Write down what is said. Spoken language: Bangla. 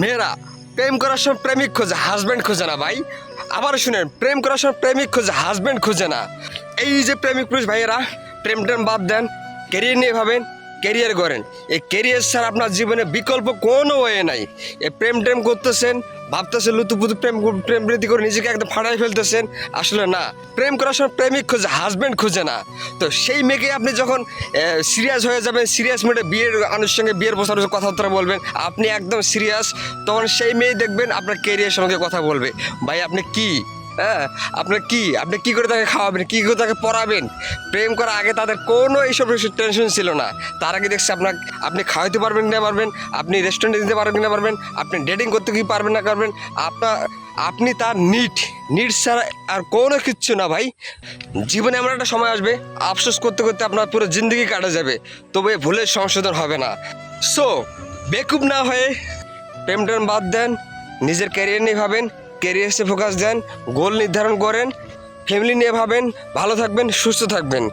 মেয়েরা প্রেম করার সময় প্রেমিক খোঁজে, হাজব্যান্ড খোঁজে না ভাই। আবার শুনেন, প্রেম করার সময় প্রেমিক খোঁজে, হাজব্যান্ড খোঁজে না। এই যে প্রেমিক পুরুষ ভাইয়েরা, প্রেম টেম বাদ দেন, ক্যারিয়ার নিয়ে ভাবেন, ক্যারিয়ার করেন। এই ক্যারিয়ার ছাড়া আপনার জীবনে বিকল্প কোনো ওয়ে নাই। এই প্রেম টেম করতেছেন, ভাবতেছেন লুতুপুতু প্রেম প্রীতি করে নিজেকে একদম ফাটাই ফেলতেছেন। আসলে না, প্রেম করার সময় প্রেমিক খোঁজে, হাজব্যান্ড খোঁজে না। তো সেই মেয়েকে আপনি যখন সিরিয়াস হয়ে যাবেন, সিরিয়াস মোডে বিয়ের আনুষ্ঠাঙ্গে বিয়ের বসার কথাবার্তা বলবেন, আপনি একদম সিরিয়াস, তখন সেই মেয়ে দেখবেন আপনার ক্যারিয়ার সঙ্গে কথা বলবে। ভাই আপনি কি, হ্যাঁ আপনি কি করে তাকে খাওয়াবেন, কি করে তাকে পড়াবেন? প্রেম করার আগে তাদের কোনো এইসব টেনশন ছিল না। তার আগে দেখছি আপনি খাওয়াতে পারবেন না পারবেন, আপনি রেস্টুরেন্টে দিতে পারবেন না পারবেন, আপনি ডেটিং করতে কি পারবেন না পারবেন, আপনি তার নিট ছাড়া আর কোনো কিচ্ছু না ভাই। জীবনে এমন একটা সময় আসবে, আফসোস করতে করতে আপনার পুরো জিন্দগি কাটা যাবে, তবে ভুলের সংশোধন হবে না। সো বেকুব না হয়ে প্রেম টেম বাদ দেন, নিজের ক্যারিয়ার নিয়ে ভাবেন, ক্যারিয়ারে ফোকাস দেন, গোল নির্ধারণ করেন, ফ্যামিলি নিয়ে ভাবেন, ভালো থাকবেন, সুস্থ থাকবেন।